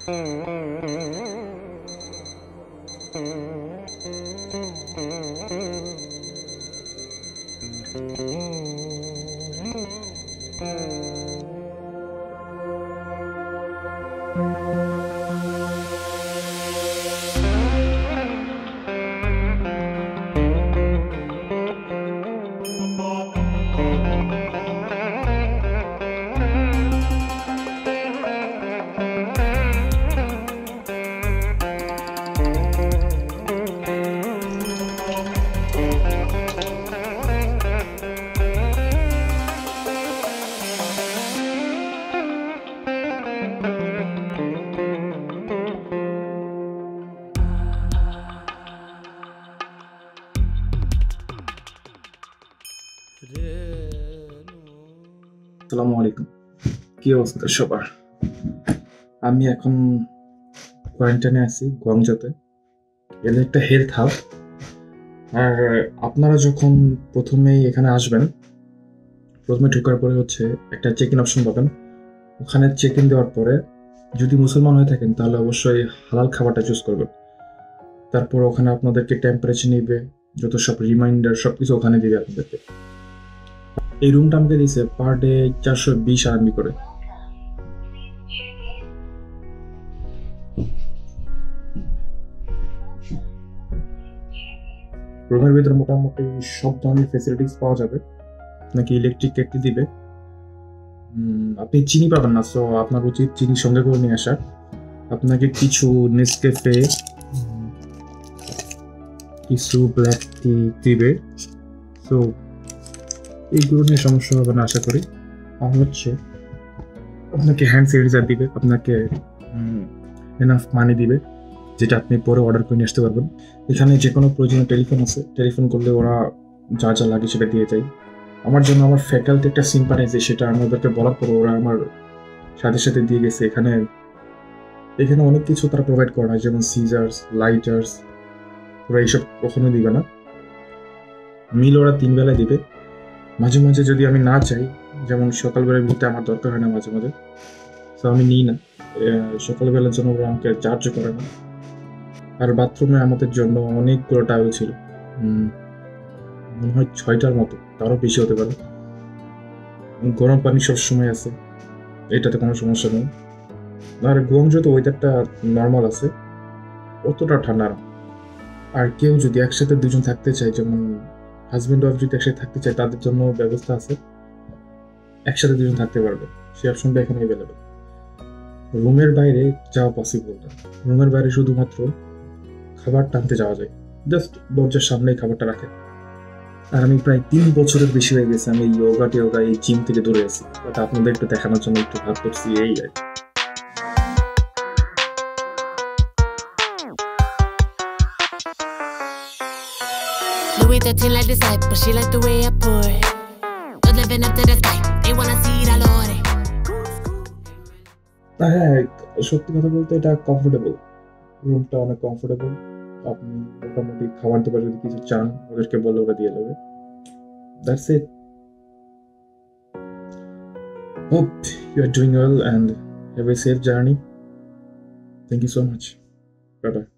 আসসালামু আলাইকুম, কি অবস্থা সবার? আমি এখন কোয়ারেন্টাইনে আছি গুয়াংজোতে। এটা একটা হেলথ হাব। আর আপনারা যখন প্রথমেই এখানে আসবেন, প্রথমে ঢোকার পরে হচ্ছে একটা চেক ইন অপশন পাবেন। ওখানে চেক ইন দেওয়ার পরে যদি মুসলমান হয়ে থাকেন তাহলে অবশ্যই হালাল খাবারটা চুজ করবেন। তারপর ওখানে আপনাদেরকে টেম্পারেচার নিবে, যত সব রিমাইন্ডার সবকিছু ওখানে দিবে আপনাদেরকে। এই রুমটা আমাকে দিয়েছে পার ডে 420 RMB করে। রুমের ভিতরে মোটামুটি সব ধরনের ফেসিলিটিস পাওয়া যাবে। আপনাকে ইলেকট্রিক কেটলি দিবে। আপনি চিনি পাবেন না, সো আপনার উচিত চিনি সঙ্গে করে নিয়ে আসা। আপনাকে কিছু নেসক্যাফে, কিছু ব্ল্যাক টি দিবে। সো এইগুলো নিয়ে সমস্যা হবে না আশা করি। আর হচ্ছে আপনাকে হ্যান্ড স্যানিটাইজার দিবে, আপনাকে এনাফ মানি দিবে যেটা আপনি পরে অর্ডার করে নিয়ে আসতে পারবেন। এখানে যে কোনো প্রয়োজনীয় টেলিফোন আছে, টেলিফোন করলে ওরা যা যা লাগে সেটা দিয়ে যায়। আমার জন্য আমার ফ্যাকাল্টি একটা সিম পাঠিয়েছে, সেটা আমাদেরকে বলার পর ওরা আমার সাথে সাথে দিয়ে গেছে। এখানে অনেক কিছু তারা প্রোভাইড করে না, যেমন সিজার্স, লাইটার্স, ওরা এইসব কখনো দিবে না। মিল ওরা 3 বেলায় দিবে। মাঝে মাঝে যদি আমি না চাই, যেমন সকালবেলা নিতে আমার দরকার হয় না মাঝে মাঝে, তো আমি নিই না। সকালবেলার জন্য ওরা আমাকে চার্জ করে না। আর বাথরুমে আমাদের জন্য অনেকগুলো টাওয়েল ছিল, মনে হয় 6টার মতো, তারও বেশি হতে পারে। গরম পানি সবসময় আছে, এটাতে কোনো সমস্যা নেই। আর গুয়াংজোতে ওয়েদারটা নর্মাল আছে, অতটা ঠান্ডা না। আর কেউ যদি একসাথে দুজন থাকতে চায়, যেমন হাজব্যান্ড ওয়াইফ যদি একসাথে থাকতে চায়, তাদের জন্য ব্যবস্থা আছে, একসাথে দুজন থাকতে পারবে, সেই অপশনটা এখানে অ্যাভেলেবেল। রুমের বাইরে যাওয়া পসিবল না। রুমের বাইরে শুধুমাত্র খাবার টানতে যাওয়া যায়, জাস্ট দরজার সামনেই খাবারটা রাখে। আর আমি প্রায় 3 বছরের বেশি হয়ে গেছে আমি টোগা এই জিম থেকে দূরে আছি। ওটা আপনাদের একটু দেখানোর জন্য একটু ভাগ করছি, এই আর কি। Louis 13 like this type, but she like the way I pour it. Just living up to the type, they wanna see it all over it. হ্যাঁ, সত্যি কথা বলতে এটা কমফোর্টেবল, রুমটা অনেক কমফোর্টেবল। আপনি মোটামুটি খাবার দাবার যদি কিছু চান, ওদেরকে বলে ওরা দিয়ে দেবে। That's it. Hope you are doing well and have a safe journey. Thank you so much. Bye bye.